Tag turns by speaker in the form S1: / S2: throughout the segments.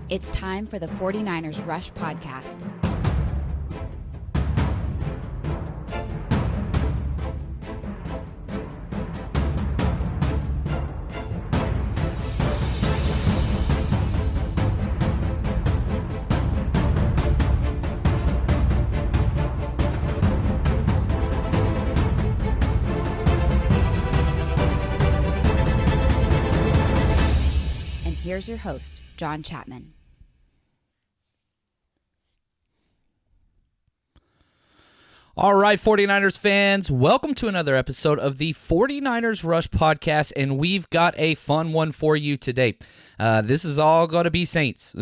S1: It's time for the 49ers Rush podcast. And here's your host, John Chapman.
S2: All right, 49ers fans, welcome to another episode of the 49ers Rush podcast, and we've got a fun one for you today. This is all going to be Saints.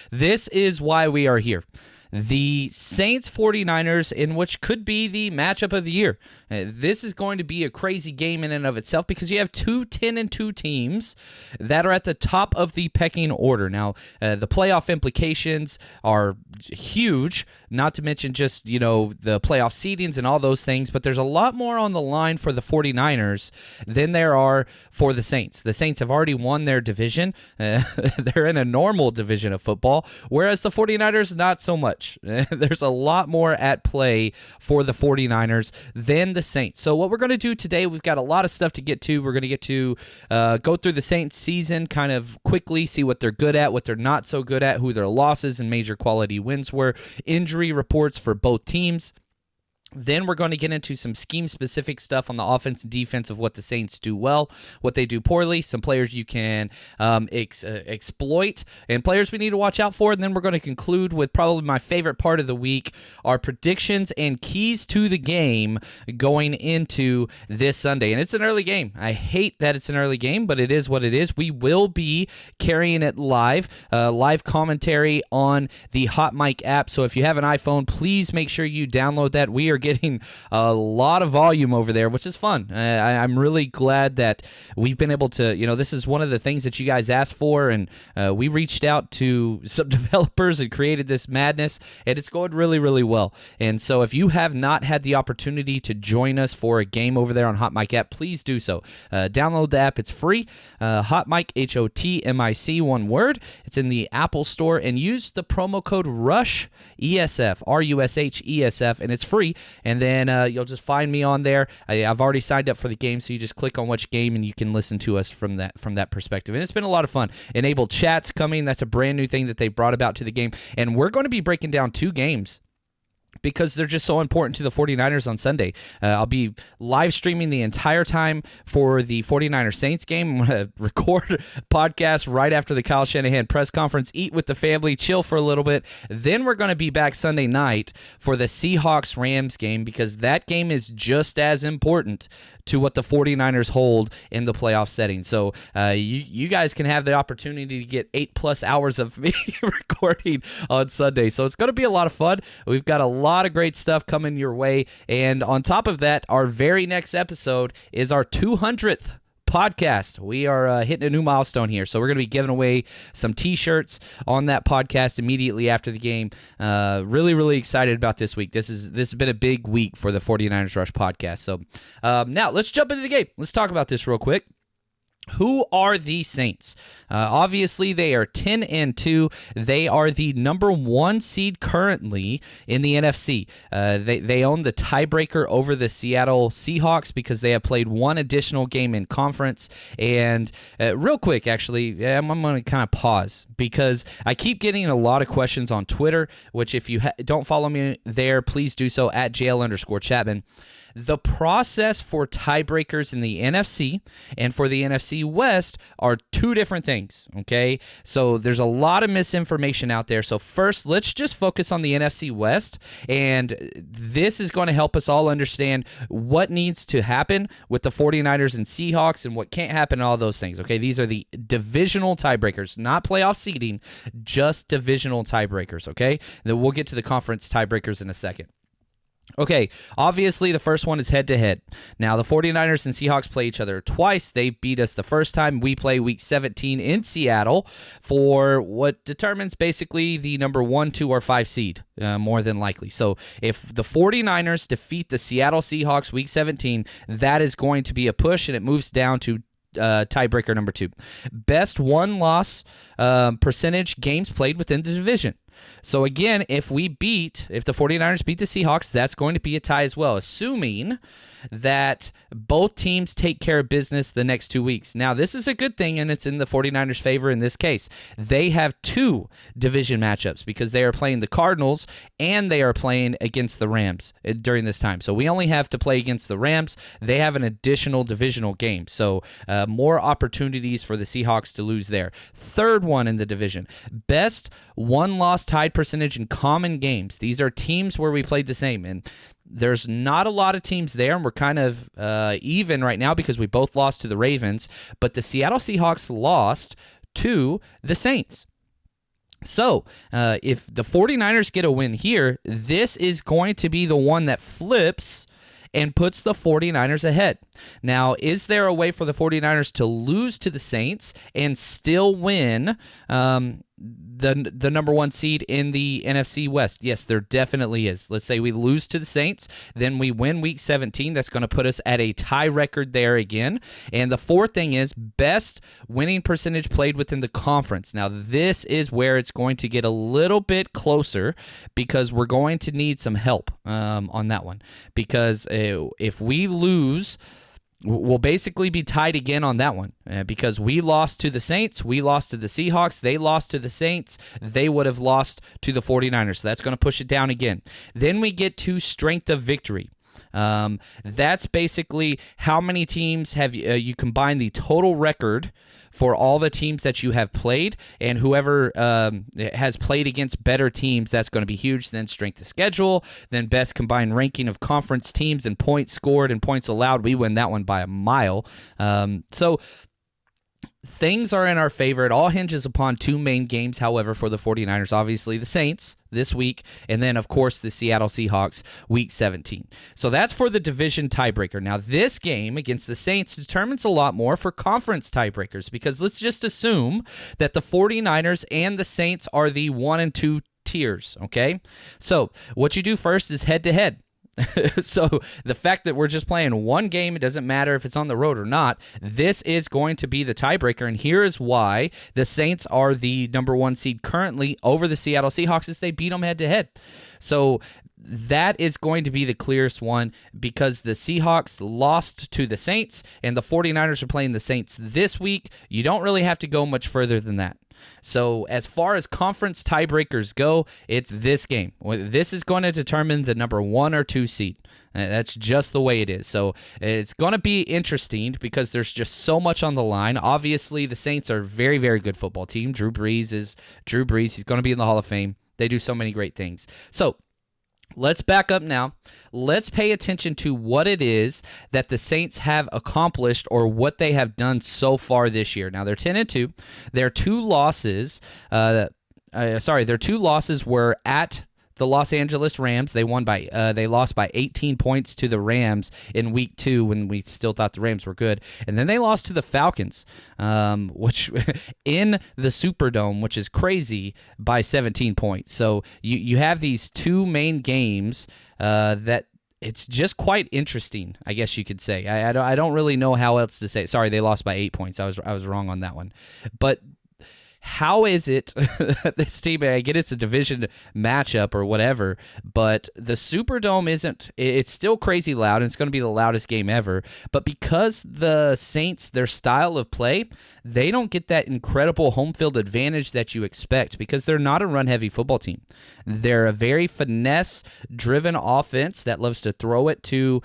S2: This is why we are here. The Saints 49ers, in which could be the matchup of the year. This is going to be a crazy game in and of itself because you have two 10-2 teams that are at the top of the pecking order. Now, the playoff implications are huge, not to mention just, the playoff seedings and all those things, but there's a lot more on the line for the 49ers than there are for the Saints. The Saints have already won their division. They're in a normal division of football, whereas the 49ers, not so much. There's a lot more at play for the 49ers than the Saints. So what we're going to do today, we've got a lot of stuff to get to. We're going to get to go through the Saints season kind of quickly, see what they're good at, what they're not so good at, who their losses and major quality wins were, injury reports for both teams. Then we're going to get into some scheme-specific stuff on the offense and defense of what the Saints do well, what they do poorly, some players you can exploit, and players we need to watch out for. And then we're going to conclude with probably my favorite part of the week, our predictions and keys to the game going into this Sunday. And it's an early game. I hate that it's an early game, but it is what it is. We will be carrying it live commentary on the Hot Mic app. So if you have an iPhone, please make sure you download that. We are getting a lot of volume over there, which is fun. I'm really glad that we've been able to, this is one of the things that you guys asked for, and we reached out to some developers and created this madness, and it's going really, really well. And so if you have not had the opportunity to join us for a game over there on Hot Mic app, please do so. Download the app. It's free. Hot Mic, HOTMIC, one word. It's in the Apple Store, and use the promo code RUSH, ESF, RUSH, ESF, and it's free. And then you'll just find me on there. I've already signed up for the game, so you just click on which game, and you can listen to us from that perspective. And it's been a lot of fun. Enabled chats coming. That's a brand new thing that they brought about to the game. And we're going to be breaking down two games because they're just so important to the 49ers on Sunday. I'll be live streaming the entire time for the 49ers Saints game. I'm going to record a podcast right after the Kyle Shanahan press conference, eat with the family, chill for a little bit. Then we're going to be back Sunday night for the Seahawks-Rams game because that game is just as important to what the 49ers hold in the playoff setting. So you guys can have the opportunity to get 8+ hours of me recording on Sunday. So it's going to be a lot of fun. We've got a lot of great stuff coming your way. And on top of that, our very next episode is our 200th podcast. We are hitting a new milestone here, so we're going to be giving away some t-shirts on that podcast immediately after the game. Really, really excited about this week. This has been a big week for the 49ers Rush podcast. So now let's jump into the game. Let's talk about this real quick. Who are the Saints? Obviously, they are 10-2. They are the number 1 seed currently in the NFC. They own the tiebreaker over the Seattle Seahawks because they have played one additional game in conference. And real quick, actually, I'm going to kind of pause because I keep getting a lot of questions on Twitter, which if you don't follow me there, please do so at JL_Chapman. The process for tiebreakers in the NFC and for the NFC West are two different things, okay? So there's a lot of misinformation out there. So first, let's just focus on the NFC West, and this is going to help us all understand what needs to happen with the 49ers and Seahawks and what can't happen and all those things, okay? These are the divisional tiebreakers, not playoff seeding, just divisional tiebreakers, okay? Then we'll get to the conference tiebreakers in a second. Okay, obviously the first one is head-to-head. Now, the 49ers and Seahawks play each other twice. They beat us the first time. We play Week 17 in Seattle for what determines basically the number 1, 2, or 5 seed, more than likely. So if the 49ers defeat the Seattle Seahawks Week 17, that is going to be a push, and it moves down to tiebreaker number 2. Best one-loss percentage games played within the division. So again, if the 49ers beat the Seahawks, that's going to be a tie as well, assuming that both teams take care of business the next 2 weeks. Now, this is a good thing, and it's in the 49ers' favor in this case. They have 2 division matchups because they are playing the Cardinals and they are playing against the Rams during this time. So we only have to play against the Rams. They have an additional divisional game. So more opportunities for the Seahawks to lose there. Third one in the division. Best one-loss tied percentage in common games. These are teams where we played the same, and there's not a lot of teams there, and we're kind of even right now because we both lost to the Ravens, but the Seattle Seahawks lost to the Saints. So if the 49ers get a win here, this is going to be the one that flips and puts the 49ers ahead. Now, is there a way for the 49ers to lose to the Saints and still win the number 1 seed in the NFC West? Yes, there definitely is. Let's say we lose to the Saints, then we win Week 17. That's going to put us at a tie record there again. And the fourth thing is best winning percentage played within the conference. Now, this is where it's going to get a little bit closer because we're going to need some help on that one. Because if we lose, we'll basically be tied again on that one because we lost to the Saints, we lost to the Seahawks, they lost to the Saints, they would have lost to the 49ers, so that's going to push it down again. Then we get to strength of victory. That's basically how many teams have you combine the total record for all the teams that you have played, and whoever has played against better teams, that's going to be huge. Then strength of schedule, then best combined ranking of conference teams and points scored and points allowed. We win that one by a mile. So things are in our favor. It all hinges upon 2 main games, however, for the 49ers. Obviously, the Saints this week, and then, of course, the Seattle Seahawks Week 17. So that's for the division tiebreaker. Now, this game against the Saints determines a lot more for conference tiebreakers because let's just assume that the 49ers and the Saints are the 1 and 2 tiers, okay? So what you do first is head-to-head. So the fact that we're just playing one game, it doesn't matter if it's on the road or not, this is going to be the tiebreaker, and here is why the Saints are the number 1 seed currently over the Seattle Seahawks is they beat them head-to-head. So that is going to be the clearest one because the Seahawks lost to the Saints, and the 49ers are playing the Saints this week. You don't really have to go much further than that. So as far as conference tiebreakers go, it's this game. This is going to determine the number 1 or 2 seed. That's just the way it is. So it's going to be interesting because there's just so much on the line. Obviously, the Saints are a very, very good football team. Drew Brees. He's going to be in the Hall of Fame. They do so many great things. So let's back up now. Let's pay attention to what it is that the Saints have accomplished or what they have done so far this year. Now, they're 10-2. Their 2 losses, their 2 losses were at the Los Angeles Rams. They lost by 18 points to the Rams in Week 2 when we still thought the Rams were good. And then they lost to the Falcons, which in the Superdome, which is crazy, by 17 points. So you have these 2 main games that it's just quite interesting, I guess you could say. I don't really know how else to say. Sorry, they lost by 8 points. I was wrong on that one. But how is it this team, I get it's a division matchup or whatever, but the Superdome it's still crazy loud, and it's going to be the loudest game ever, but because the Saints, their style of play, they don't get that incredible home field advantage that you expect because they're not a run-heavy football team. They're a very finesse-driven offense that loves to throw it to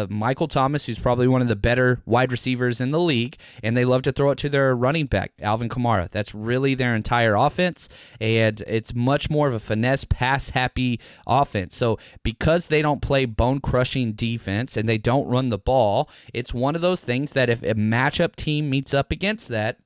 S2: Michael Thomas, who's probably one of the better wide receivers in the league, and they love to throw it to their running back, Alvin Kamara. That's really their entire offense, and it's much more of a finesse, pass-happy offense. So because they don't play bone-crushing defense and they don't run the ball, it's one of those things that if a matchup team meets up against that,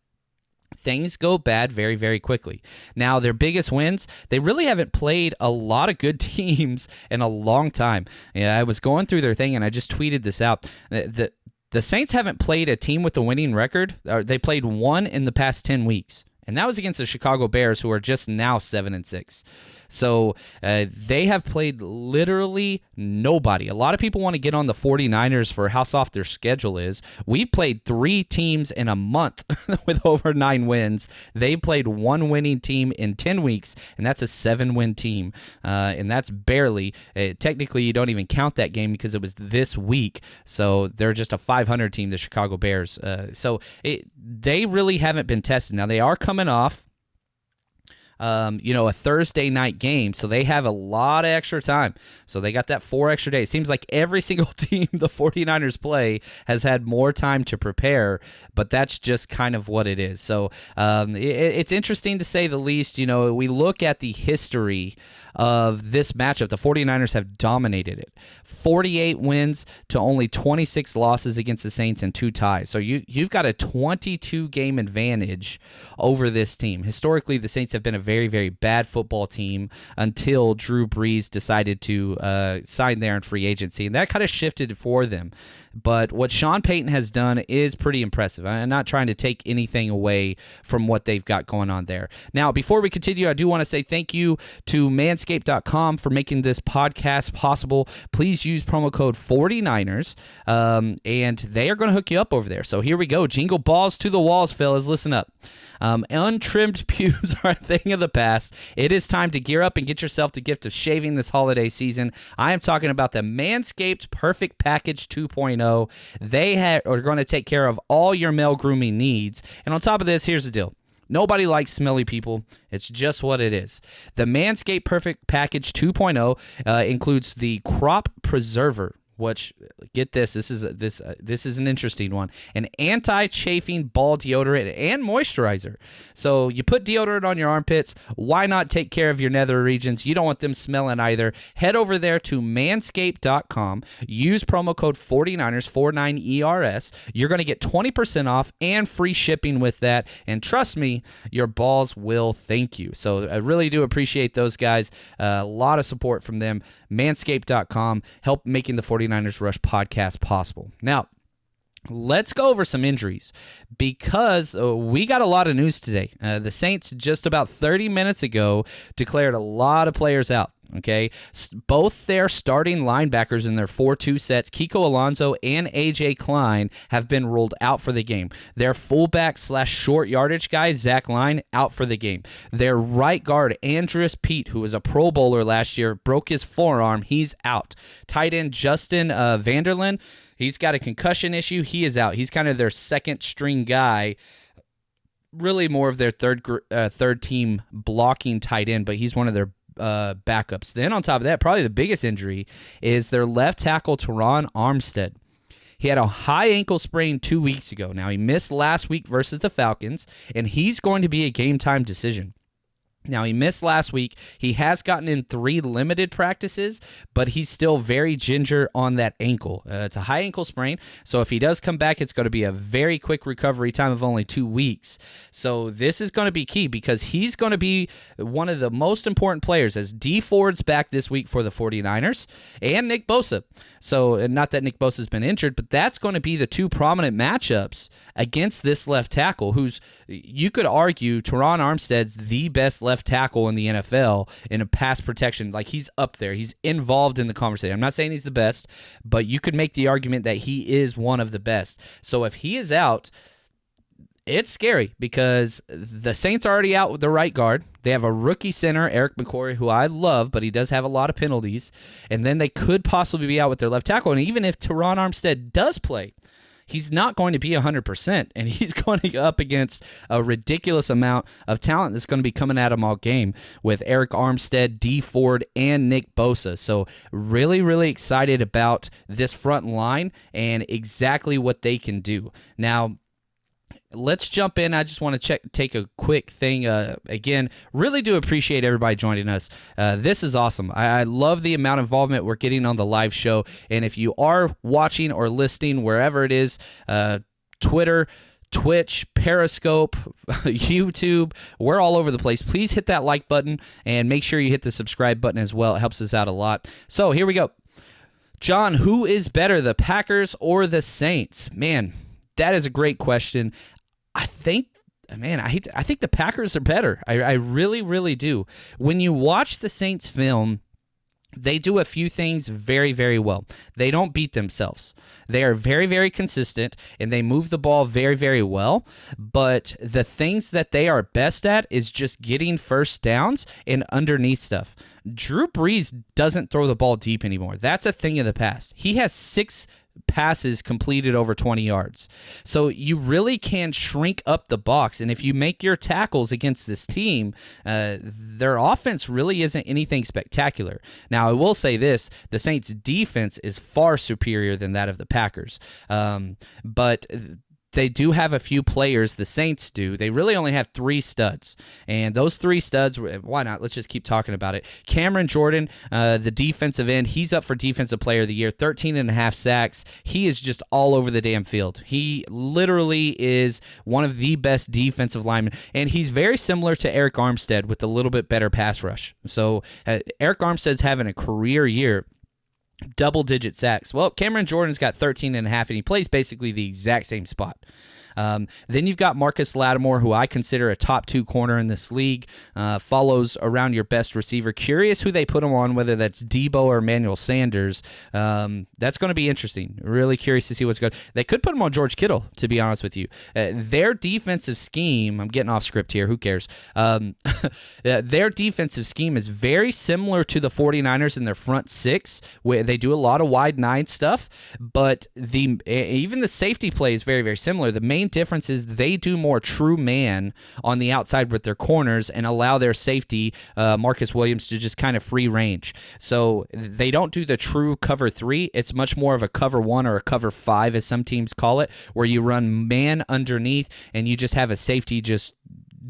S2: things go bad very, very quickly. Now, their biggest wins, they really haven't played a lot of good teams in a long time. I was going through their thing, and I just tweeted this out. The Saints haven't played a team with a winning record. They played 1 in the past 10 weeks. And that was against the Chicago Bears, who are just now 7-6. So they have played literally nobody. A lot of people want to get on the 49ers for how soft their schedule is. We've played 3 teams in a month with over 9 wins. They played 1 winning team in 10 weeks, and that's a 7-win team. And that's barely. Technically, you don't even count that game because it was this week. So they're just a 500 team, the Chicago Bears. They really haven't been tested. Now, they are coming off a Thursday night game, so they have a lot of extra time. So they got that 4 extra days. Seems like every single team the 49ers play has had more time to prepare, but that's just kind of what it is. So it's interesting to say the least. We look at the history of this matchup. The 49ers have dominated it. 48 wins to only 26 losses against the Saints and 2 ties. So you've got a 22-game advantage over this team. Historically, the Saints have been a very, very bad football team until Drew Brees decided to sign there in free agency, and that kind of shifted for them. But what Sean Payton has done is pretty impressive. I'm not trying to take anything away from what they've got going on there. Now, before we continue, I do want to say thank you to Manscaped.com for making this podcast possible. Please use promo code 49ers, and they are going to hook you up over there. So here we go. Jingle balls to the walls, fellas. Listen up. Untrimmed pubes are a thing of the past. It is time to gear up and get yourself the gift of shaving this holiday season. I am talking about the Manscaped Perfect Package 2.0. They are going to take care of all your male grooming needs. And on top of this, here's the deal. Nobody likes smelly people. It's just what it is. The Manscaped Perfect Package 2.0 includes the Crop Preserver, which, get this, this is an interesting one, an anti-chafing ball deodorant and moisturizer. So you put deodorant on your armpits, why not take care of your nether regions? You don't want them smelling either. Head over there to manscaped.com, use promo code 49ers, 49ERS. You're going to get 20% off and free shipping with that, and trust me, your balls will thank you. So I really do appreciate those guys. A lot of support from them. Manscaped.com, help making the 49ers Rush podcast possible. Now, let's go over some injuries because we got a lot of news today. The Saints just about 30 minutes ago declared a lot of players out. Okay, both their starting linebackers in their 4-2 sets, Kiko Alonso and A.J. Klein, have been ruled out for the game. Their fullback / short yardage guy, Zach Line, out for the game. Their right guard, Andrus Peat, who was a Pro Bowler last year, broke his forearm. He's out. Tight end Justin Vanderlyn, he's got a concussion issue. He is out. He's kind of their second string guy. Really more of their third team blocking tight end, but he's one of their backups. Then on top of that, probably the biggest injury is their left tackle, Teron Armstead. He had a high ankle sprain 2 weeks ago. Now, he missed last week versus the Falcons, and he's going to be a game-time decision. Now, he missed last week. He has gotten in 3 limited practices, but he's still very ginger on that ankle. It's a high ankle sprain, so if he does come back, it's going to be a very quick recovery time of only 2 weeks. So this is going to be key because he's going to be one of the most important players as D Ford's back this week for the 49ers and Nick Bosa. So not that Nick Bosa's been injured, but that's going to be the 2 prominent matchups against this left tackle, who's, you could argue, Teron Armstead's the best left tackle in the NFL in a pass protection. Like, he's up there. He's involved in the conversation. I'm not saying he's the best, but you could make the argument that he is one of the best. So if he is out, it's scary because the Saints are already out with the right guard. They have a rookie center, Eric McCoy, who I love, but he does have a lot of penalties. And then they could possibly be out with their left tackle. And even if Teron Armstead does play, he's not going to be 100%, and he's going to go up against a ridiculous amount of talent that's going to be coming at him all game with Eric Armstead, D Ford, and Nick Bosa. So really, really excited about this front line and exactly what they can do. Now, let's jump in. I just want to take a quick thing. Again, really do appreciate everybody joining us. This is awesome. I love the amount of involvement we're getting on the live show. And if you are watching or listening, wherever it is, Twitter, Twitch, Periscope, YouTube, we're all over the place. Please hit that like button and make sure you hit the subscribe button as well. It helps us out a lot. So here we go. John, who is better, the Packers or the Saints? Man, that is a great question. I think man, I think the Packers are better. I really, really do. When you watch the Saints film, they do a few things very, very well. They don't beat themselves. They are very, very consistent, and they move the ball very, very well. But the things that they are best at is just getting first downs and underneath stuff. Drew Brees doesn't throw the ball deep anymore. That's a thing of the past. He has 6 passes completed over 20 yards. So you really can shrink up the box, and if you make your tackles against this team, their offense really isn't anything spectacular. Now, I will say this, the Saints' defense is far superior than that of the Packers, but they do have a few players, the Saints do. They really only have 3 studs. And those 3 studs, why not? Let's just keep talking about it. Cameron Jordan, the defensive end, he's up for Defensive Player of the Year, 13.5 sacks. He is just all over the damn field. He literally is one of the best defensive linemen. And he's very similar to Eric Armstead with a little bit better pass rush. So Eric Armstead's having a career year. Double-digit sacks. Well, Cameron Jordan's got 13.5, and he plays basically the exact same spot. Then you've got Marcus Lattimore, who I consider a top 2 corner in this league, follows around your best receiver. Curious who they put him on, whether that's Debo or Emmanuel Sanders. That's going to be interesting. Really curious to see what's good. They could put him on George Kittle, to be honest with you. Their defensive scheme, I'm getting off script here, who cares? Their defensive scheme is very similar to the 49ers in their front 6, where they do a lot of wide 9 stuff, but even the safety play is very, very similar. The main difference is they do more true man on the outside with their corners and allow their safety, Marcus Williams, to just kind of free range. So they don't do the true cover 3. It's much more of a cover 1 or a cover 5, as some teams call it, where you run man underneath and you just have a safety just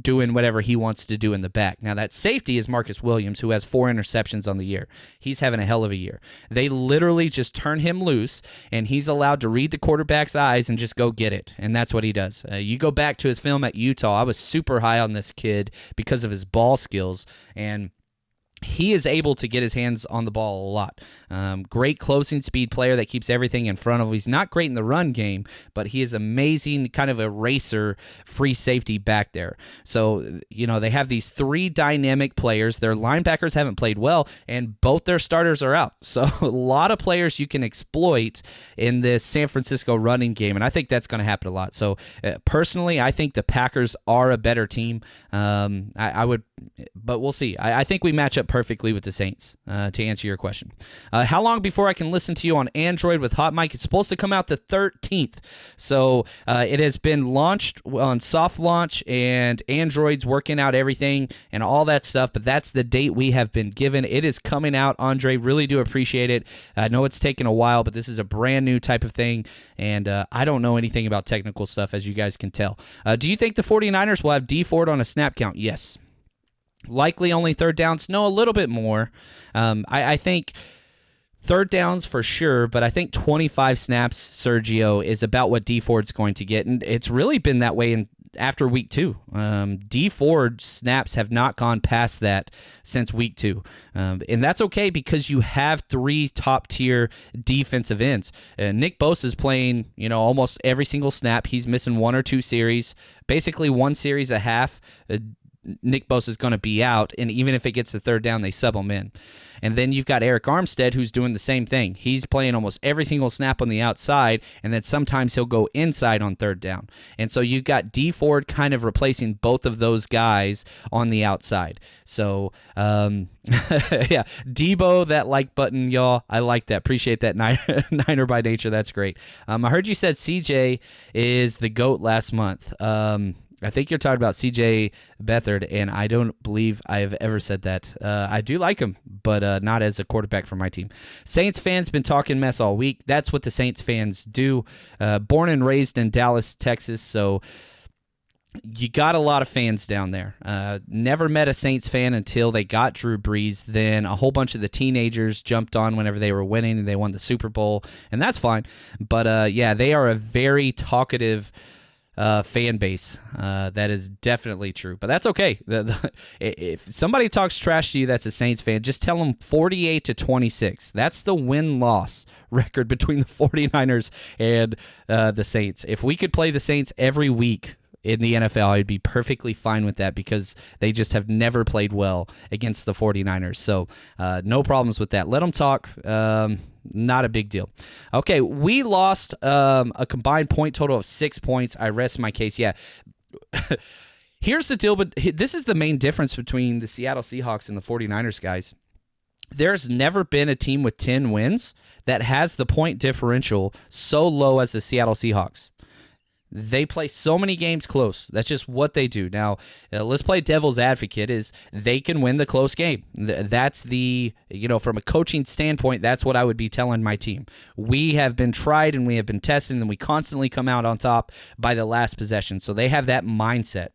S2: doing whatever he wants to do in the back. Now, that safety is Marcus Williams, who has 4 interceptions on the year. He's having a hell of a year. They literally just turn him loose, and he's allowed to read the quarterback's eyes and just go get it, and that's what he does. You go back to his film at Utah, I was super high on this kid because of his ball skills, and he is able to get his hands on the ball a lot. Great closing speed player that keeps everything in front of him. He's not great in the run game, but he is amazing, kind of a racer, free safety back there. So, they have these 3 dynamic players. Their linebackers haven't played well, and both their starters are out. So a lot of players you can exploit in this San Francisco running game, and I think that's going to happen a lot. So personally, I think the Packers are a better team. I would, but we'll see. I think we match up perfectly with the Saints, to answer your question. How long before I can listen to you on Android with Hot Mic? It's supposed to come out the 13th. So it has been launched on soft launch, and Android's working out everything and all that stuff, but that's the date we have been given. It is coming out, Andre. Really do appreciate it. I know it's taken a while, but this is a brand new type of thing, and I don't know anything about technical stuff, as you guys can tell. Do you think the 49ers will have D Ford on a snap count? Yes. Likely only third downs? No, a little bit more. I think third downs for sure, but I think 25 snaps, Sergio, is about what D Ford's going to get, and it's really been that way after week 2. D Ford snaps have not gone past that since week 2. And that's okay because you have 3 top-tier defensive ends. Nick Bosa is playing, almost every single snap. He's missing 1 or 2 series, basically 1 series a half. Nick Bosa is going to be out, and even if it gets to third down, they sub him in. And then you've got Eric Armstead, who's doing the same thing. He's playing almost every single snap on the outside, and then sometimes he'll go inside on third down. And so you've got D Ford kind of replacing both of those guys on the outside. So, yeah, Debo, that like button, y'all. I like that. Appreciate that, Niner by nature. That's great. I heard you said CJ is the GOAT last month. I think you're talking about CJ Beathard, and I don't believe I've ever said that. I do like him, but not as a quarterback for my team. Saints fans been talking mess all week. That's what the Saints fans do. Born and raised in Dallas, Texas, so you got a lot of fans down there. Never met a Saints fan until they got Drew Brees. Then a whole bunch of the teenagers jumped on whenever they were winning and they won the Super Bowl, and that's fine. But yeah, they are a very talkative fan base. That is definitely true, but that's okay. If somebody talks trash to you that's a Saints fan, just tell them 48-26. That's the win-loss record between the 49ers and the Saints. If we could play the Saints every week in the NFL, I'd be perfectly fine with that because they just have never played well against the 49ers. So no problems with that. Let them talk. Not a big deal. Okay, we lost a combined point total of 6 points. I rest my case. Yeah. Here's the deal, but this is the main difference between the Seattle Seahawks and the 49ers, guys. There's never been a team with 10 wins that has the point differential so low as the Seattle Seahawks. They play so many games close. That's just what they do. Now, let's play devil's advocate is they can win the close game. That's from a coaching standpoint, that's what I would be telling my team. We have been tried and we have been tested and we constantly come out on top by the last possession. So they have that mindset.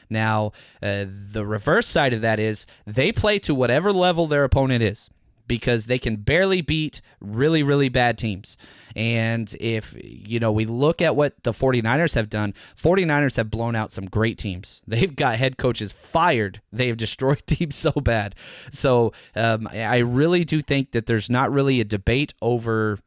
S2: Now, the reverse side of that is they play to whatever level their opponent is, because they can barely beat really, really bad teams. And if, we look at what the 49ers have done, 49ers have blown out some great teams. They've got head coaches fired. They have destroyed teams so bad. So I really do think that there's not really a debate over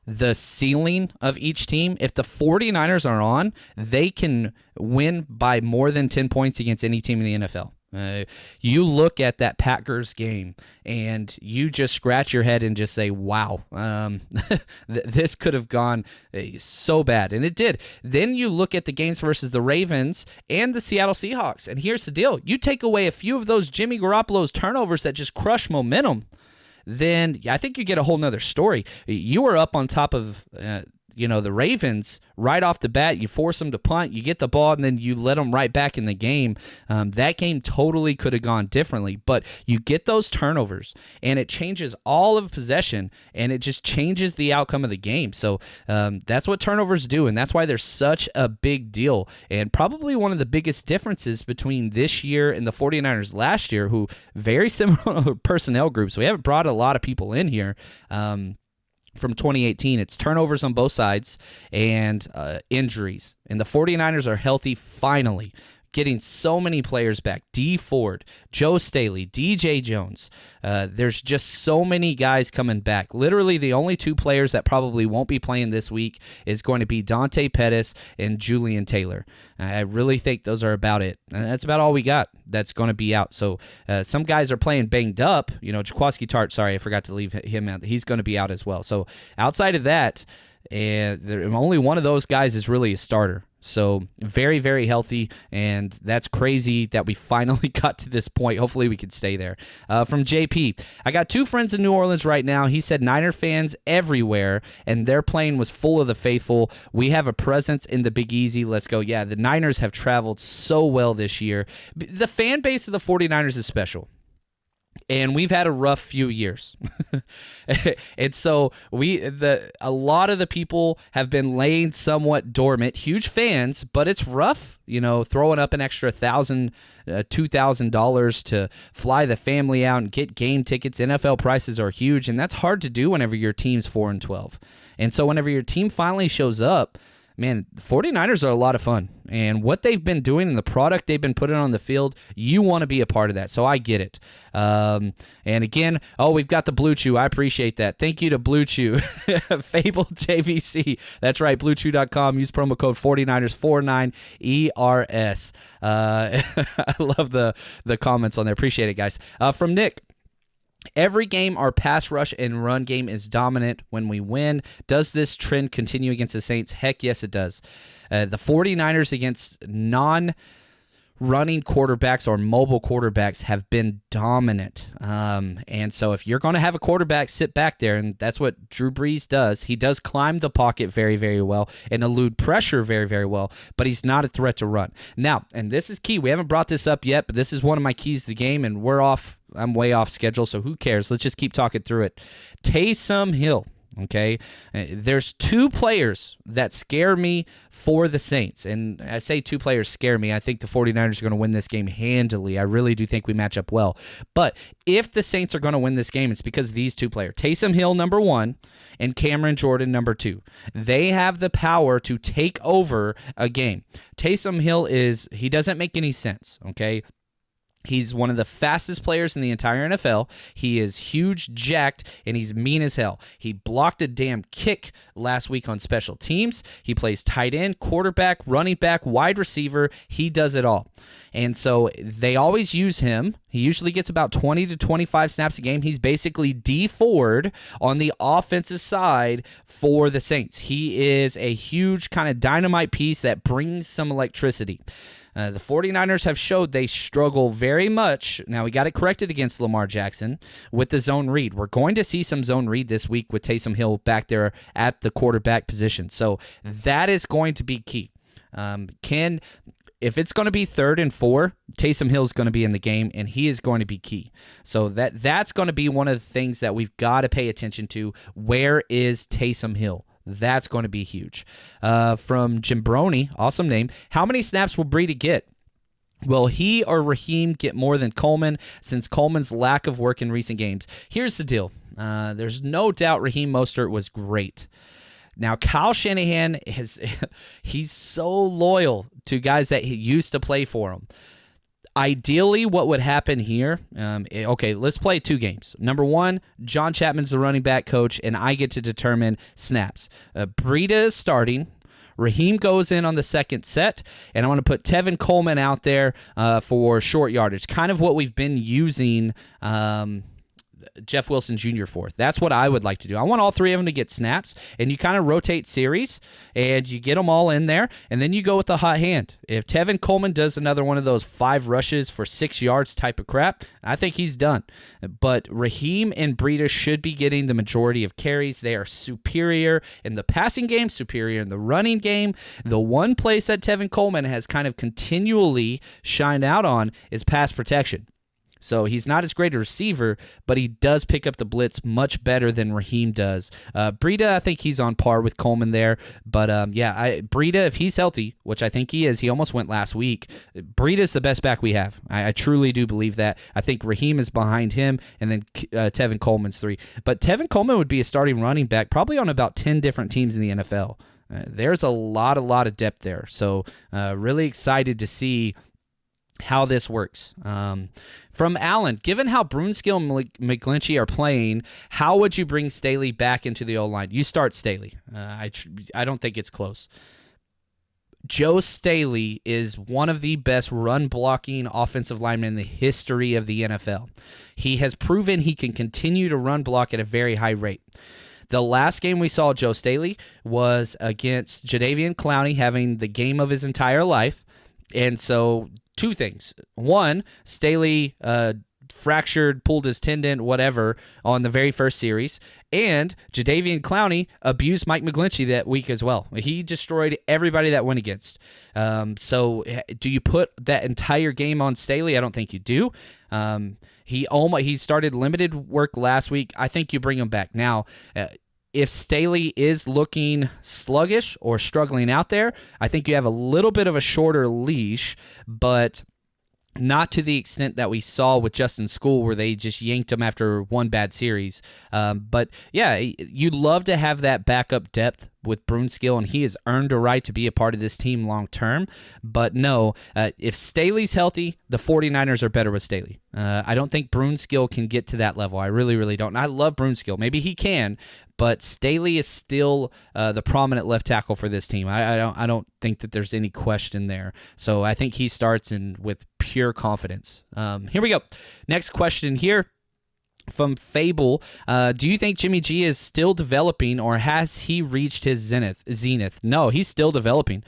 S2: the ceiling of each team. If the 49ers are on, they can win by more than 10 points against any team in the NFL. You look at that Packers game and you just scratch your head and just say, wow, this could have gone so bad. And it did. Then you look at the games versus the Ravens and the Seattle Seahawks. And here's the deal. You take away a few of those Jimmy Garoppolo's turnovers that just crush momentum, then I think you get a whole nother story. You were up on top of the Ravens right off the bat. You force them to punt, you get the ball, and then you let them right back in the game. That game totally could have gone differently, but you get those turnovers, and it changes all of possession, and it just changes the outcome of the game. So that's what turnovers do, and that's why they're such a big deal, and probably one of the biggest differences between this year and the 49ers last year, who very similar personnel groups. We haven't brought a lot of people in here. From 2018, it's turnovers on both sides and injuries. And the 49ers are healthy finally, getting so many players back. D Ford, Joe Staley, DJ Jones. There's just so many guys coming back. Literally, the only two players that probably won't be playing this week is going to be Dante Pettis and Julian Taylor. I really think those are about it. And that's about all we got that's going to be out. So some guys are playing banged up. Jaquaski Tart, sorry, I forgot to leave him out. He's going to be out as well. So outside of that, only one of those guys is really a starter. So very, very healthy, and that's crazy that we finally got to this point. Hopefully we can stay there. From JP, I got two friends in New Orleans right now. He said Niner fans everywhere, and their plane was full of the faithful. We have a presence in the Big Easy. Let's go. Yeah, the Niners have traveled so well this year. The fan base of the 49ers is special. And we've had a rough few years. And so a lot of the people have been laying somewhat dormant, huge fans, but it's rough, throwing up an extra $1,000, $2,000 to fly the family out and get game tickets. NFL prices are huge, and that's hard to do whenever your team's 4-12. And so whenever your team finally shows up, man, the 49ers are a lot of fun. And what they've been doing and the product they've been putting on the field, you want to be a part of that. So I get it. And again, we've got the Blue Chew. I appreciate that. Thank you to Blue Chew. Fable JVC. That's right, BlueChew.com. Use promo code 49ers49ERS. I love the comments on there. Appreciate it, guys. From Nick. Every game, our pass rush and run game is dominant when we win. Does this trend continue against the Saints? Heck yes, it does. The 49ers against non-running quarterbacks or mobile quarterbacks have been dominant. And so if you're going to have a quarterback sit back there, and that's what Drew Brees does, he does climb the pocket very, very well and elude pressure very, very well, but he's not a threat to run. Now, and this is key. We haven't brought this up yet, but this is one of my keys to the game, and I'm way off schedule, so who cares? Let's just keep talking through it. Taysom Hill, okay? There's two players that scare me for the Saints, and I say two players scare me. I think the 49ers are going to win this game handily. I really do think we match up well. But if the Saints are going to win this game, it's because of these two players. Taysom Hill, number one, and Cameron Jordan, number two. They have the power to take over a game. Taysom Hill he doesn't make any sense, okay? He's one of the fastest players in the entire NFL. He is huge, jacked, and he's mean as hell. He blocked a damn kick last week on special teams. He plays tight end, quarterback, running back, wide receiver. He does it all. And so they always use him. He usually gets about 20 to 25 snaps a game. He's basically D Ford on the offensive side for the Saints. He is a huge kind of dynamite piece that brings some electricity. The 49ers have showed they struggle very much. Now, we got it corrected against Lamar Jackson with the zone read. We're going to see some zone read this week with Taysom Hill back there at the quarterback position. So that is going to be key. If it's going to be 3rd and 4, Taysom Hill is going to be in the game, and he is going to be key. So that's going to be one of the things that we've got to pay attention to. Where is Taysom Hill? That's going to be huge. From Jim Brony, awesome name. How many snaps will Breida get? Will he or Raheem get more than Coleman since Coleman's lack of work in recent games? Here's the deal. There's no doubt Raheem Mostert was great. Now, Kyle Shanahan, he's so loyal to guys that he used to play for him. Ideally, what would happen here, okay, let's play 2 games. Number 1, John Chapman's the running back coach, and I get to determine snaps. Breida is starting. Raheem goes in on the second set, and I want to put Tevin Coleman out there for short yardage, kind of what we've been using Jeff Wilson Jr. for. That's what I would like to do. I want all 3 of them to get snaps, and you kind of rotate series, and you get them all in there, and then you go with the hot hand. If Tevin Coleman does another one of those 5 rushes for 6 yards type of crap, I think he's done. But Raheem and Breida should be getting the majority of carries. They are superior in the passing game, superior in the running game. The one place that Tevin Coleman has kind of continually shined out on is pass protection. So he's not as great a receiver, but he does pick up the blitz much better than Raheem does. Breida, I think he's on par with Coleman there. But Breida, if he's healthy, which I think he is, he almost went last week. Breida's the best back we have. I truly do believe that. I think Raheem is behind him, and then Tevin Coleman's 3. But Tevin Coleman would be a starting running back probably on about 10 different teams in the NFL. There's a lot of depth there. So really excited to see how this works. From Allen, given how Brunskill and McGlinchey are playing, how would you bring Staley back into the O-line? You start Staley. I don't think it's close. Joe Staley is one of the best run-blocking offensive linemen in the history of the NFL. He has proven he can continue to run block at a very high rate. The last game we saw Joe Staley was against Jadeveon Clowney, having the game of his entire life. And so 2 things. 1, Staley fractured, pulled his tendon, whatever, on the very first series. And Jadeveon Clowney abused Mike McGlinchey that week as well. He destroyed everybody that went against. So do you put that entire game on Staley? I don't think you do. He started limited work last week. I think you bring him back. Now, if Staley is looking sluggish or struggling out there, I think you have a little bit of a shorter leash, but not to the extent that we saw with Justin School where they just yanked him after one bad series. But yeah, you'd love to have that backup depth with Brunskill, and he has earned a right to be a part of this team long term. But no, if Staley's healthy, the 49ers are better with Staley. I don't think Brunskill can get to that level. I really, really don't. And I love Brunskill. Maybe he can, but Staley is still the prominent left tackle for this team. I don't think that there's any question there. So I think he starts in with pure confidence. Here we go. Next question here. From Fable, do you think Jimmy G is still developing, or has he reached his zenith? No, he's still developing.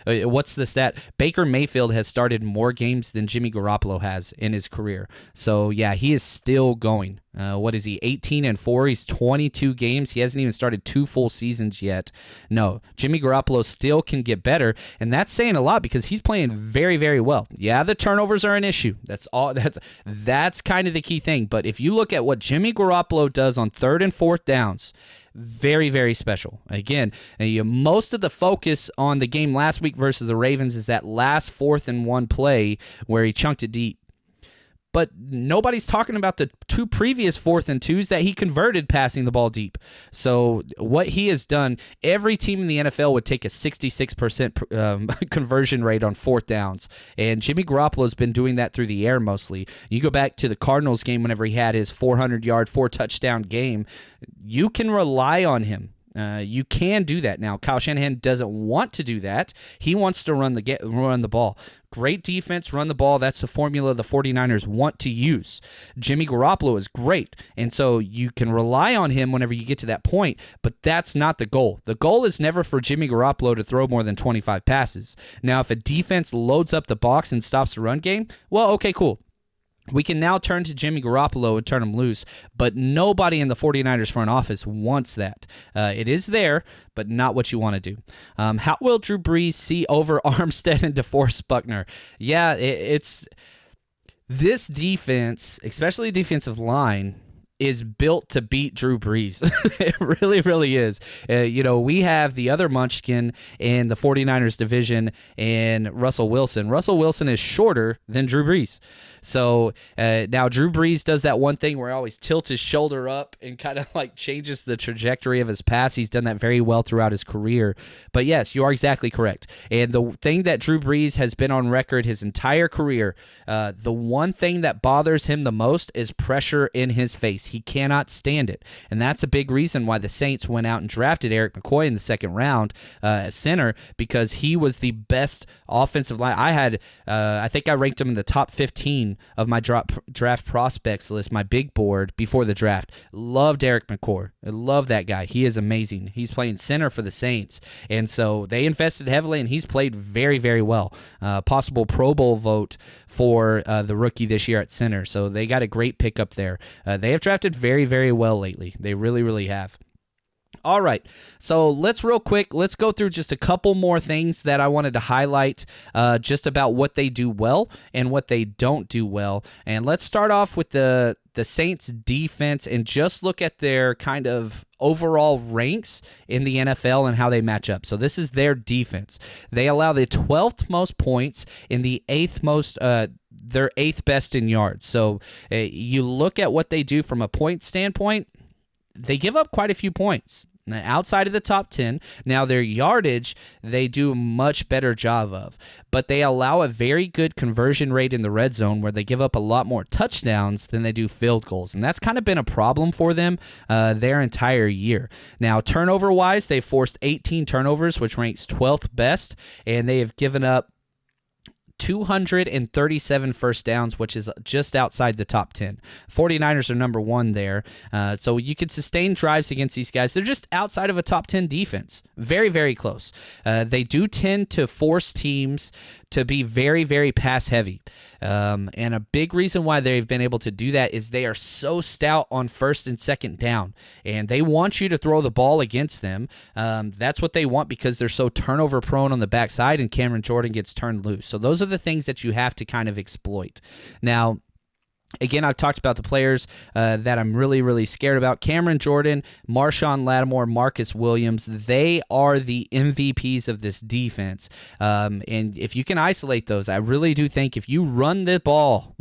S2: What's the stat? Baker Mayfield has started more games than Jimmy Garoppolo has in his career. So, yeah, he is still going. What is he, 18-4? He's 22 games. He hasn't even started 2 full seasons yet. No, Jimmy Garoppolo still can get better, and that's saying a lot because he's playing very, very well. Yeah, the turnovers are an issue. That's kind of the key thing. But if you look at what Jimmy Garoppolo does on 3rd and 4th downs, very, very special. Again, most of the focus on the game last week versus the Ravens is that last 4th and 1 play where he chunked it deep. But nobody's talking about the 2 previous 4th and 2s that he converted passing the ball deep. So what he has done, every team in the NFL would take a 66% conversion rate on 4th downs. And Jimmy Garoppolo's been doing that through the air mostly. You go back to the Cardinals game whenever he had his 400-yard, 4-touchdown game. You can rely on him. You can do that now. Kyle Shanahan doesn't want to do that. He wants to run the ball. Great defense, run the ball. That's the formula the 49ers want to use. Jimmy Garoppolo is great, and so you can rely on him whenever you get to that point, but that's not the goal. The goal is never for Jimmy Garoppolo to throw more than 25 passes. Now, if a defense loads up the box and stops the run game, well, okay, cool. We can now turn to Jimmy Garoppolo and turn him loose, but nobody in the 49ers front office wants that. It is there, but not what you want to do. How will Drew Brees see over Armstead and DeForest Buckner? Yeah, it's this defense, especially defensive line, is built to beat Drew Brees. It really, really is. We have the other munchkin in the 49ers division and Russell Wilson. Russell Wilson is shorter than Drew Brees. So now Drew Brees does that one thing where he always tilts his shoulder up and kind of like changes the trajectory of his pass. He's done that very well throughout his career. But yes, you are exactly correct. And the thing that Drew Brees has been on record his entire career, the one thing that bothers him the most is pressure in his face. He cannot stand it. And that's a big reason why the Saints went out and drafted Eric McCoy in the second round at center, because he was the best offensive line. I think I ranked him in the top 15 of my draft prospects list, my big board before the draft. Loved Eric McCoy. I love that guy. He is amazing. He's playing center for the Saints. And so they invested heavily, and he's played very, very well. Possible Pro Bowl vote for the rookie this year at center. So they got a great pickup there. They have drafted very, very well lately. They really, really have. All right, so let's go through just a couple more things that I wanted to highlight just about what they do well and what they don't do well. And let's start off with the Saints defense and just look at their kind of overall ranks in the NFL and how they match up. So this is their defense. They allow the 12th most points in the 8th most they're 8th best in yards. So you look at what they do from a point standpoint, they give up quite a few points. Now, outside of the top 10, now their yardage, they do a much better job of. But they allow a very good conversion rate in the red zone where they give up a lot more touchdowns than they do field goals. And that's kind of been a problem for them their entire year. Now, turnover-wise, they forced 18 turnovers, which ranks 12th best, and they have given up 237 first downs, which is just outside the top 10. 49ers are number 1 there. So you could sustain drives against these guys. They're just outside of a top 10 defense. Very, very close. They do tend to force teams to be very, very pass heavy. And a big reason why they've been able to do that is they are so stout on first and second down. And they want you to throw the ball against them. That's what they want because they're so turnover prone on the backside and Cameron Jordan gets turned loose. So those are the things that you have to kind of exploit. Now, again, I've talked about the players that I'm really, really scared about. Cameron Jordan, Marshawn Lattimore, Marcus Williams, they are the MVPs of this defense. And if you can isolate those, I really do think if you run the ball,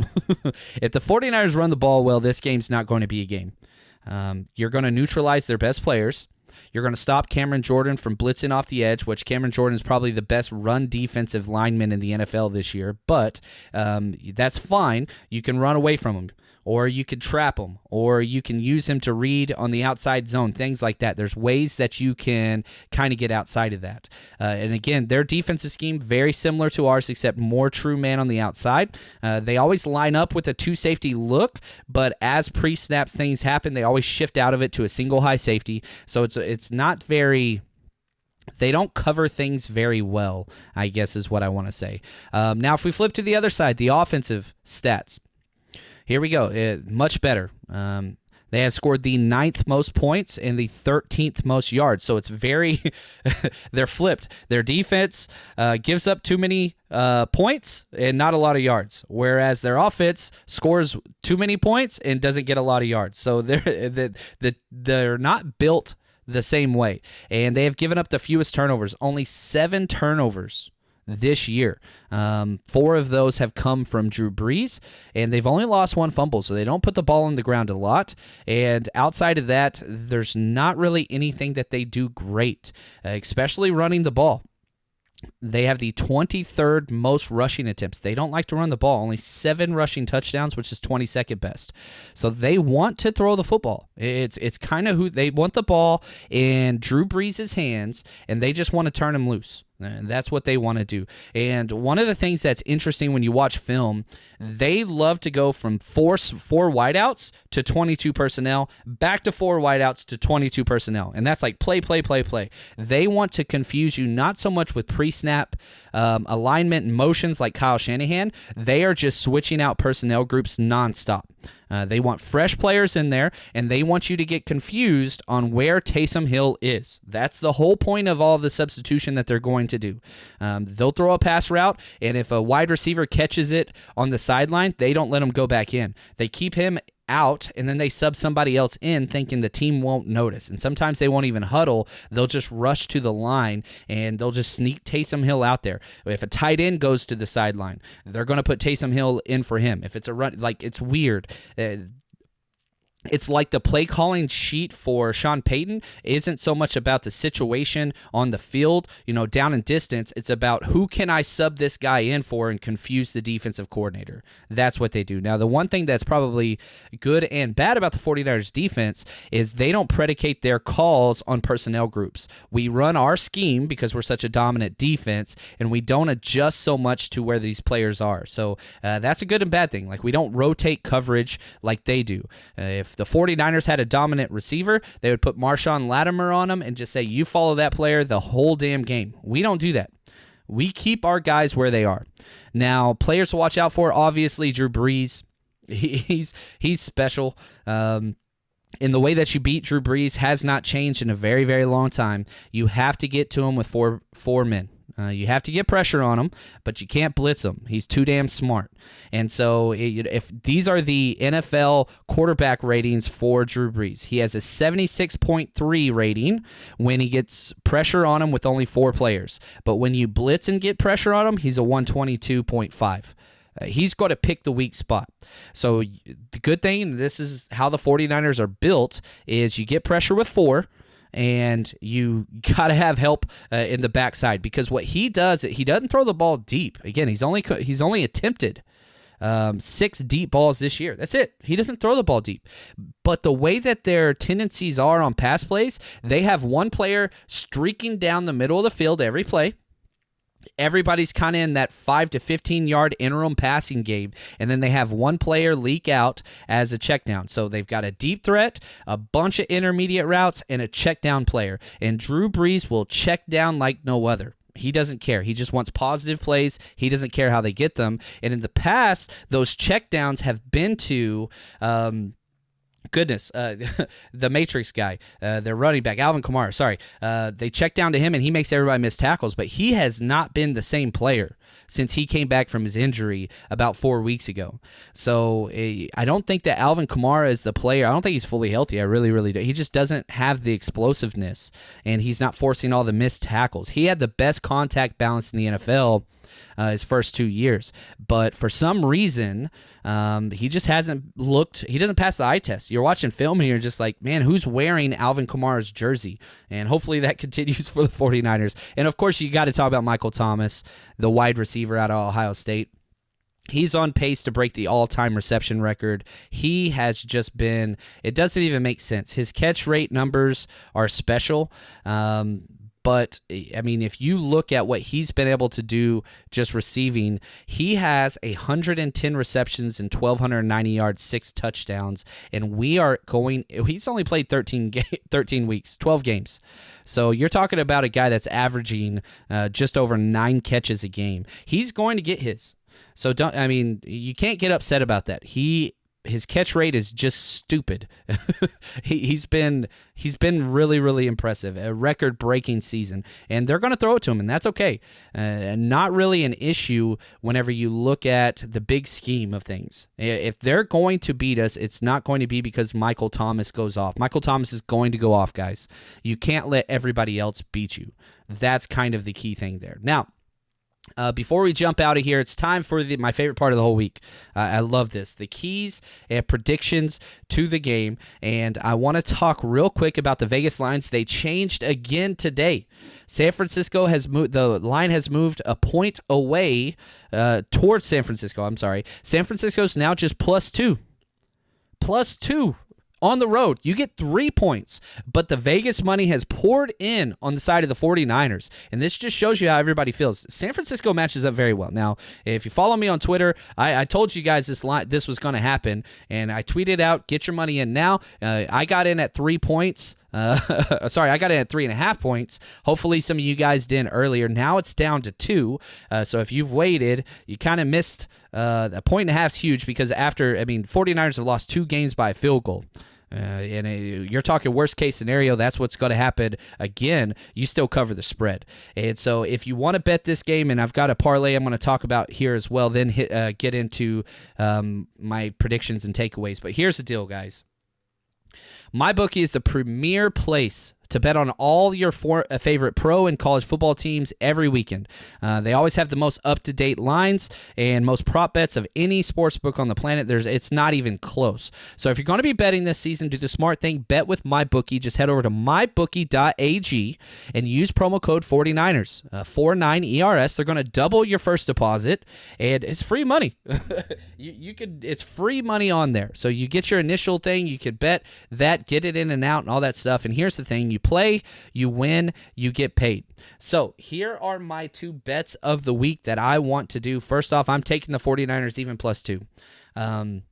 S2: if the 49ers run the ball well, this game's not going to be a game. You're going to neutralize their best players. You're going to stop Cameron Jordan from blitzing off the edge, which Cameron Jordan is probably the best run defensive lineman in the NFL this year, but that's fine. You can run away from him, or you could trap him, or you can use him to read on the outside zone, things like that. There's ways that you can kind of get outside of that. And again, their defensive scheme, very similar to ours, except more true man on the outside. They always line up with a two-safety look, but as pre-snaps things happen, they always shift out of it to a single high safety. So it's not very... They don't cover things very well, I guess is what I want to say. Now, if we flip to the other side, the offensive stats. Here we go. Much better. They have scored the 9th most points and the 13th most yards. So it's very, they're flipped. Their defense gives up too many points and not a lot of yards, whereas their offense scores too many points and doesn't get a lot of yards. So they're not built the same way. And they have given up the fewest turnovers, only 7 turnovers. this year. 4 of those have come from Drew Brees, and they've only lost 1 fumble, so they don't put the ball on the ground a lot. And outside of that, there's not really anything that they do great, especially running the ball. They have the 23rd most rushing attempts. They don't like to run the ball. Only 7 rushing touchdowns, which is 22nd best. So they want to throw the football. It's kind of who they want the ball in Drew Brees' hands, and they just want to turn him loose. And that's what they want to do. And one of the things that's interesting when you watch film, they love to go from four wideouts to 22 personnel, back to 4 wideouts to 22 personnel. And that's like play. They want to confuse you not so much with pre-snap alignment and motions like Kyle Shanahan. They are just switching out personnel groups nonstop. They want fresh players in there, and they want you to get confused on where Taysom Hill is. That's the whole point of all the substitution that they're going to do. They'll throw a pass route, and if a wide receiver catches it on the sideline, they don't let him go back in. They keep him out, and then they sub somebody else in thinking the team won't notice. And sometimes they won't even huddle. They'll just rush to the line, and they'll just sneak Taysom Hill out there. If a tight end goes to the sideline, they're going to put Taysom Hill in for him. If it's a run, like, it's weird. It's like the play calling sheet for Sean Payton isn't so much about the situation on the field, down in distance. It's about who can I sub this guy in for and confuse the defensive coordinator. That's what they do. Now, the one thing that's probably good and bad about the 49ers defense is they don't predicate their calls on personnel groups. We run our scheme because we're such a dominant defense, and we don't adjust so much to where these players are. So that's a good and bad thing. Like, we don't rotate coverage like they do. If the 49ers had a dominant receiver, they would put Marshawn Lattimore on him and just say, you follow that player the whole damn game. We don't do that. We keep our guys where they are. Now, players to watch out for, obviously, Drew Brees. He's special. And the way that you beat Drew Brees has not changed in a very, very long time. You have to get to him with four men. You have to get pressure on him, but you can't blitz him. He's too damn smart. And so if these are the NFL quarterback ratings for Drew Brees, he has a 76.3 rating when he gets pressure on him with only 4 players. But when you blitz and get pressure on him, he's a 122.5. He's got to pick the weak spot. So the good thing, this is how the 49ers are built, is you get pressure with 4, and you got to have help in the backside, because what he does, he doesn't throw the ball deep. Again, he's only attempted 6 deep balls this year. That's it. He doesn't throw the ball deep. But the way that their tendencies are on pass plays, they have one player streaking down the middle of the field every play. Everybody's kind of in that 5 to 15-yard interim passing game, and then they have one player leak out as a check down. So they've got a deep threat, a bunch of intermediate routes, and a check down player. And Drew Brees will check down like no other. He doesn't care. He just wants positive plays. He doesn't care how they get them. And in the past, those check downs have been to... the Matrix guy, their running back, Alvin Kamara, they check down to him, and he makes everybody miss tackles, but he has not been the same player since he came back from his injury about 4 weeks ago. So I don't think that Alvin Kamara is the player. I don't think he's fully healthy. I really, really do. He just doesn't have the explosiveness, and he's not forcing all the missed tackles. He had the best contact balance in the NFL his first 2 years. But for some reason, he just hasn't looked, he doesn't pass the eye test. You're watching film and you're just like, man, who's wearing Alvin Kamara's jersey? And hopefully that continues for the 49ers. And of course, you got to talk about Michael Thomas, the wide receiver out of Ohio State. He's on pace to break the all-time reception record. He has just been, it doesn't even make sense. His catch rate numbers are special. But, I mean, if you look at what he's been able to do just receiving, he has 110 receptions and 1,290 yards, 6 touchdowns, and he's only played 13 weeks, 12 games. So you're talking about a guy that's averaging just over 9 catches a game. He's going to get his. So you can't get upset about that. His catch rate is just stupid. He's been really, really impressive. A record-breaking season. And they're going to throw it to him, and that's okay. Not really an issue whenever you look at the big scheme of things. If they're going to beat us, it's not going to be because Michael Thomas goes off. Michael Thomas is going to go off, guys. You can't let everybody else beat you. That's kind of the key thing there. Now, Before we jump out of here, it's time for my favorite part of the whole week. I love this. The keys and predictions to the game. And I want to talk real quick about the Vegas lines. They changed again today. San Francisco has moved. The line has moved a point away towards San Francisco. I'm sorry. San Francisco's now just +2. +2. On the road, you get 3 points, but the Vegas money has poured in on the side of the 49ers, and this just shows you how everybody feels. San Francisco matches up very well. Now, if you follow me on Twitter, I told you guys this was going to happen, and I tweeted out, get your money in now. I got in at 3 points. Sorry, I got in at 3.5 points. Hopefully some of you guys did earlier. Now it's down to 2. So if you've waited, you kind of missed. A 1.5 is huge because 49ers have lost 2 games by a field goal. You're talking worst case scenario, that's what's going to happen again. You still cover the spread. And so if you want to bet this game, and I've got a parlay I'm going to talk about here as well, then get into my predictions and takeaways. But here's the deal, guys. MyBookie is the premier place to bet on all your favorite pro and college football teams every weekend. They always have the most up-to-date lines and most prop bets of any sports book on the planet. It's not even close. So if you're going to be betting this season, do the smart thing. Bet with MyBookie. Just head over to mybookie.ag and use promo code 49ers, 49ERS. They're going to double your first deposit, and it's free money. It's free money on there. So you get your initial thing. You could bet that, get it in and out, and all that stuff. And here's the thing. You play, you win, you get paid. So here are my 2 bets of the week that I want to do. First off, I'm taking the 49ers even +2.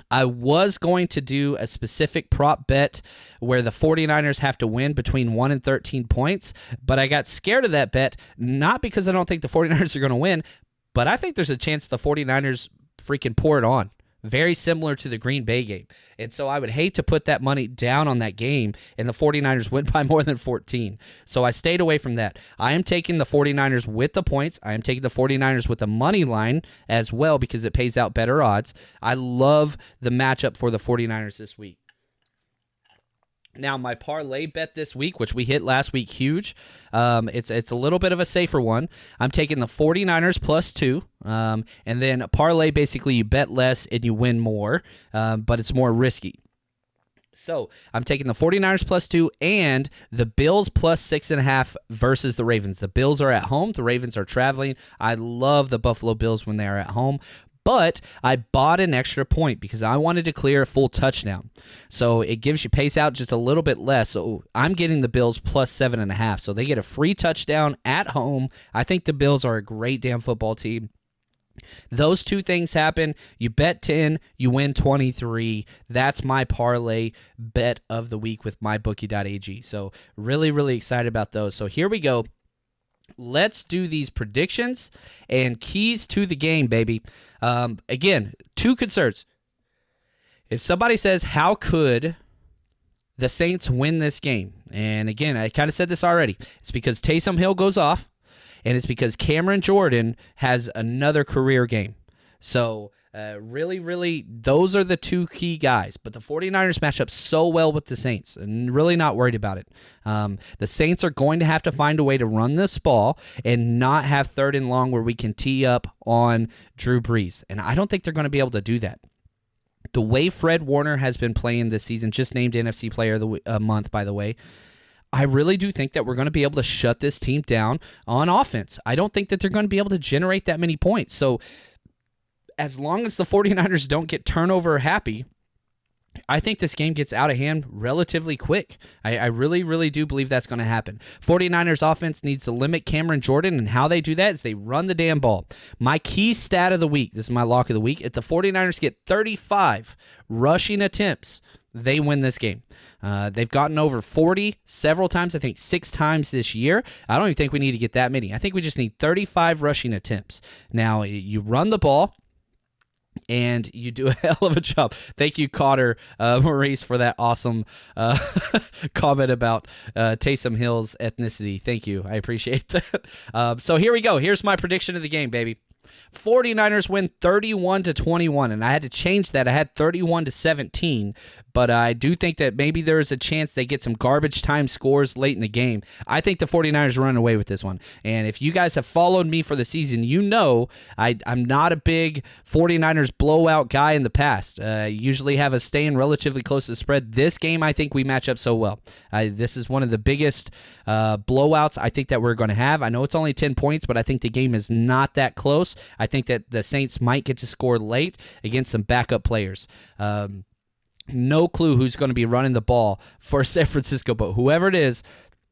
S2: I was going to do a specific prop bet where the 49ers have to win between 1 and 13 points, but I got scared of that bet, not because I don't think the 49ers are going to win, but I think there's a chance the 49ers freaking pour it on. Very similar to the Green Bay game. And so I would hate to put that money down on that game and the 49ers win by more than 14. So I stayed away from that. I am taking the 49ers with the points. I am taking the 49ers with the money line as well because it pays out better odds. I love the matchup for the 49ers this week. Now, my parlay bet this week, which we hit last week, huge. It's a little bit of a safer one. I'm taking the 49ers +2. And then a parlay, basically you bet less and you win more, but it's more risky. So I'm taking the 49ers +2 and the Bills +6.5 versus the Ravens. The Bills are at home. The Ravens are traveling. I love the Buffalo Bills when they are at home. But I bought an extra point because I wanted to clear a full touchdown. So it pays out just a little bit less. So I'm getting the Bills +7.5. So they get a free touchdown at home. I think the Bills are a great damn football team. Those 2 things happen. You bet 10, you win 23. That's my parlay bet of the week with mybookie.ag. So really, really excited about those. So here we go. Let's do these predictions and keys to the game, baby. Again, 2 concerns. If somebody says, how could the Saints win this game? And again, I kind of said this already. It's because Taysom Hill goes off, and it's because Cameron Jordan has another career game. So really, really, those are the 2 key guys. But the 49ers match up so well with the Saints, and really not worried about it. The Saints are going to have to find a way to run this ball and not have 3rd and long where we can tee up on Drew Brees. And I don't think they're going to be able to do that. The way Fred Warner has been playing this season, just named NFC Player of the Month, by the way, I really do think that we're going to be able to shut this team down on offense. I don't think that they're going to be able to generate that many points. So as long as the 49ers don't get turnover happy, I think this game gets out of hand relatively quick. I really, really do believe that's going to happen. 49ers offense needs to limit Cameron Jordan, and how they do that is they run the damn ball. My key stat of the week, this is my lock of the week, if the 49ers get 35 rushing attempts, they win this game. They've gotten over 40 several times, I think 6 times this year. I don't even think we need to get that many. I think we just need 35 rushing attempts. Now, you run the ball, and you do a hell of a job. Thank you, Cotter Maurice, for that awesome comment about Taysom Hill's ethnicity. Thank you. I appreciate that. So here we go. Here's my prediction of the game, baby. 49ers win 31-21, and I had to change that. I had 31-17 but I do think that maybe there is a chance they get some garbage time scores late in the game. I think the 49ers run away with this one. And if you guys have followed me for the season, you know I'm not a big 49ers blowout guy in the past. Usually have us staying relatively close to the spread. This game, I think we match up so well. This is one of the biggest blowouts I think that we're going to have. I know it's only 10 points, but I think the game is not that close. I think that the Saints might get to score late against some backup players. No clue who's going to be running the ball for San Francisco, but whoever it is,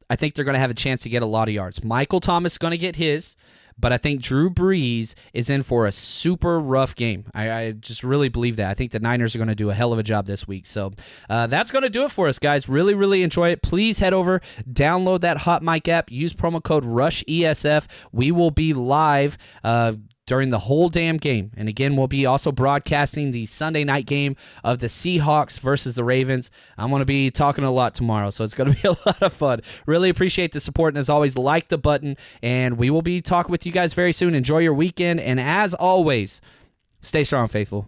S2: I think they're going to have a chance to get a lot of yards. Michael Thomas is going to get his, but I think Drew Brees is in for a super rough game. I just really believe that. I think the Niners are going to do a hell of a job this week. So that's going to do it for us, guys. Really, really enjoy it. Please head over, download that Hot Mic app, use promo code RUSHESF. We will be live during the whole damn game. And again, we'll be also broadcasting the Sunday night game of the Seahawks versus the Ravens. I'm going to be talking a lot tomorrow, so it's going to be a lot of fun. Really appreciate the support, and as always, like the button, and we will be talking with you guys very soon. Enjoy your weekend, and as always, stay strong, faithful.